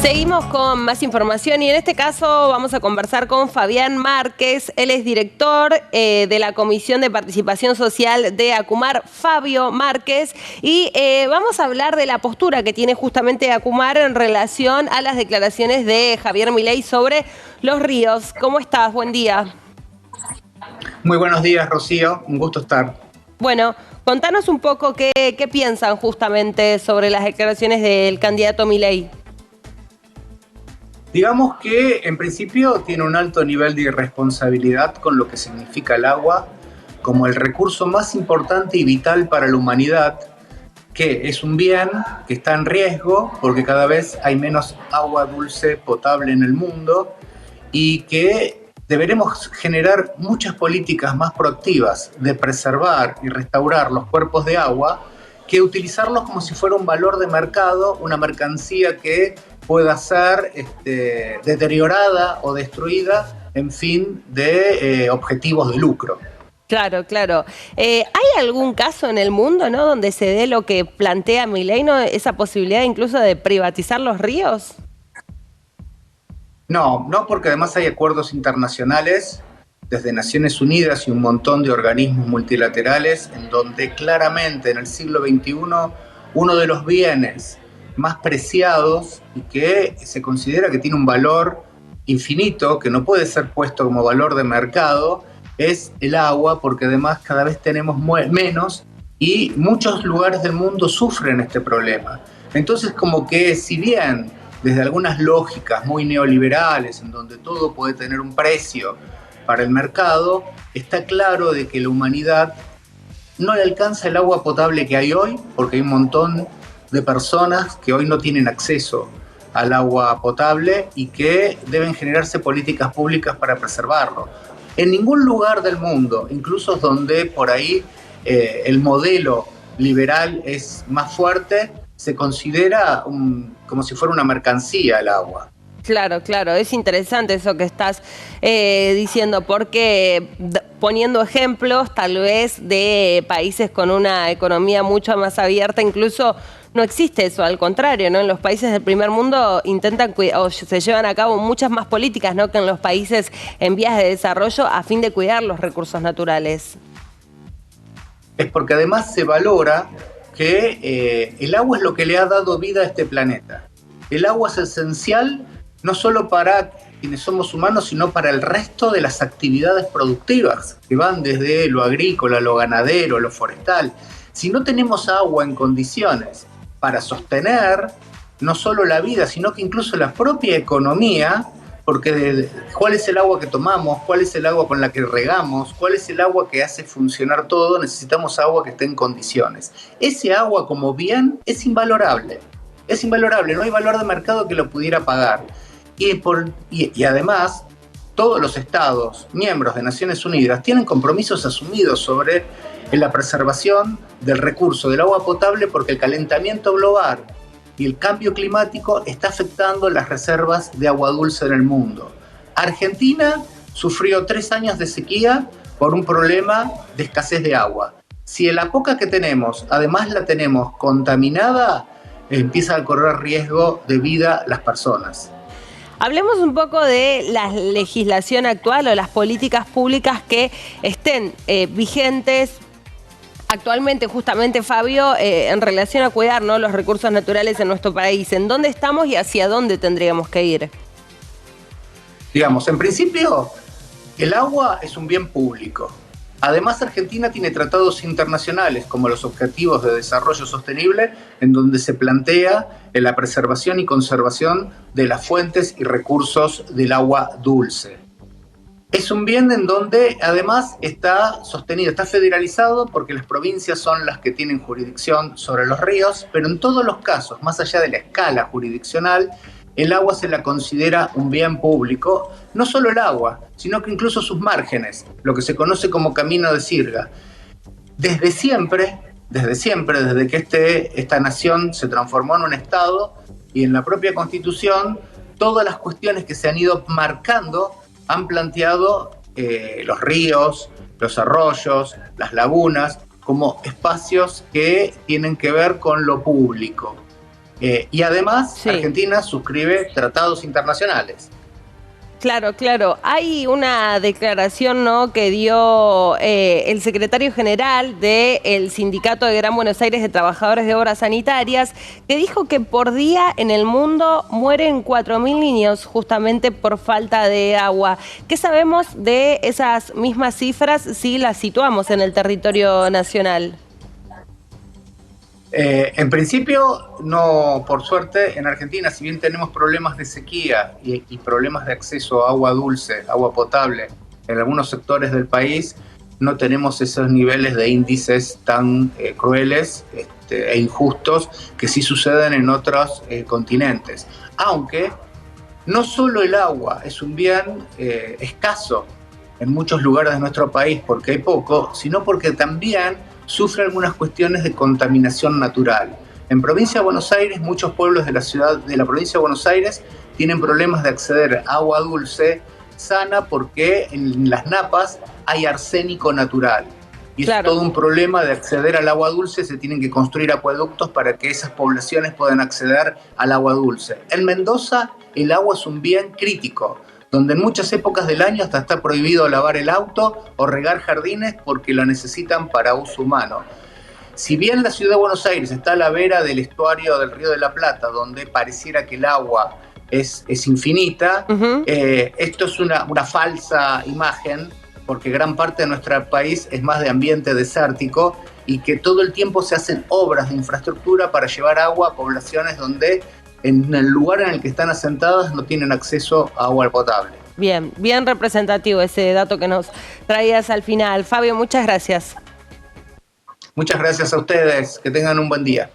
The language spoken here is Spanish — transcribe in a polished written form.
Seguimos con más información y en este caso vamos a conversar con Fabián Márquez. Él es director de la Comisión de Participación Social de Acumar, Fabio Márquez, y vamos a hablar de la postura que tiene justamente Acumar en relación a las declaraciones de Javier Milei sobre los ríos. ¿Cómo estás? Buen día. Muy buenos días, Rocío. Un gusto estar. Bueno, contanos un poco qué piensan justamente sobre las declaraciones del candidato Milei. Digamos que en principio tiene un alto nivel de irresponsabilidad con lo que significa el agua como el recurso más importante y vital para la humanidad, que es un bien que está en riesgo porque cada vez hay menos agua dulce potable en el mundo y que deberemos generar muchas políticas más proactivas de preservar y restaurar los cuerpos de agua que utilizarlos como si fuera un valor de mercado, una mercancía que pueda ser deteriorada o destruida en fin de objetivos de lucro. Claro, claro. ¿Hay algún caso en el mundo, ¿no?, donde se dé lo que plantea Milei, ¿no?, esa posibilidad incluso de privatizar los ríos? No, porque además hay acuerdos internacionales desde Naciones Unidas y un montón de organismos multilaterales en donde claramente en el siglo XXI uno de los bienes más preciados y que se considera que tiene un valor infinito, que no puede ser puesto como valor de mercado, es el agua, porque además cada vez tenemos menos y muchos lugares del mundo sufren este problema. Entonces, como que si bien desde algunas lógicas muy neoliberales, en donde todo puede tener un precio para el mercado, está claro de que la humanidad no le alcanza el agua potable que hay hoy, porque hay un montón de personas que hoy no tienen acceso al agua potable y que deben generarse políticas públicas para preservarlo. En ningún lugar del mundo, incluso donde por ahí el modelo liberal es más fuerte, se considera como si fuera una mercancía el agua. Claro, claro, es interesante eso que estás diciendo, porque poniendo ejemplos tal vez de países con una economía mucho más abierta, incluso no existe eso, al contrario, ¿no? En los países del primer mundo intentan o se llevan a cabo muchas más políticas, ¿no?, que en los países en vías de desarrollo a fin de cuidar los recursos naturales. Es porque además se valora que el agua es lo que le ha dado vida a este planeta. El agua es esencial no solo para quienes somos humanos, sino para el resto de las actividades productivas, que van desde lo agrícola, lo ganadero, lo forestal. Si no tenemos agua en condiciones para sostener no solo la vida, sino que incluso la propia economía, porque cuál es el agua que tomamos, cuál es el agua con la que regamos, cuál es el agua que hace funcionar todo, necesitamos agua que esté en condiciones. Ese agua como bien es invalorable, no hay valor de mercado que lo pudiera pagar. Y además, todos los estados miembros de Naciones Unidas tienen compromisos asumidos sobre la preservación del recurso del agua potable, porque el calentamiento global y el cambio climático está afectando las reservas de agua dulce en el mundo. Argentina sufrió 3 años de sequía por un problema de escasez de agua. Si la poca que tenemos, además la tenemos contaminada, empieza a correr riesgo de vida las personas. Hablemos un poco de la legislación actual o las políticas públicas que estén vigentes actualmente, justamente, Fabio, en relación a cuidar, ¿no?, los recursos naturales en nuestro país. ¿En dónde estamos y hacia dónde tendríamos que ir? Digamos, en principio, el agua es un bien público. Además, Argentina tiene tratados internacionales como los Objetivos de Desarrollo Sostenible, en donde se plantea la preservación y conservación de las fuentes y recursos del agua dulce. Es un bien en donde además está sostenido, está federalizado, porque las provincias son las que tienen jurisdicción sobre los ríos, pero en todos los casos, más allá de la escala jurisdiccional, el agua se la considera un bien público, no solo el agua, sino que incluso sus márgenes, lo que se conoce como camino de sirga. Desde siempre, desde que esta nación se transformó en un Estado y en la propia Constitución, todas las cuestiones que se han ido marcando han planteado los ríos, los arroyos, las lagunas, como espacios que tienen que ver con lo público. Y además, Sí. Argentina suscribe tratados internacionales. Claro, claro. Hay una declaración, ¿no?, que dio el secretario general del Sindicato de Gran Buenos Aires de Trabajadores de Obras Sanitarias, que dijo que por día en el mundo mueren 4.000 niños justamente por falta de agua. ¿Qué sabemos de esas mismas cifras si las situamos en el territorio nacional? En principio, no, por suerte, en Argentina, si bien tenemos problemas de sequía y problemas de acceso a agua dulce, agua potable, en algunos sectores del país, no tenemos esos niveles de índices tan crueles e injustos que sí suceden en otros continentes. Aunque no solo el agua es un bien escaso en muchos lugares de nuestro país porque hay poco, sino porque también sufre algunas cuestiones de contaminación natural. En provincia de Buenos Aires, muchos pueblos de la provincia de Buenos Aires tienen problemas de acceder a agua dulce sana porque en las napas hay arsénico natural. Y es Claro. todo un problema de acceder al agua dulce, se tienen que construir acueductos para que esas poblaciones puedan acceder al agua dulce. En Mendoza el agua es un bien crítico, donde en muchas épocas del año hasta está prohibido lavar el auto o regar jardines porque lo necesitan para uso humano. Si bien la ciudad de Buenos Aires está a la vera del estuario del Río de la Plata, donde pareciera que el agua es infinita, esto es una falsa imagen, porque gran parte de nuestro país es más de ambiente desértico y que todo el tiempo se hacen obras de infraestructura para llevar agua a poblaciones donde en el lugar en el que están asentadas no tienen acceso a agua potable. Bien, bien representativo ese dato que nos traías al final. Fabio, muchas gracias. Muchas gracias a ustedes, que tengan un buen día.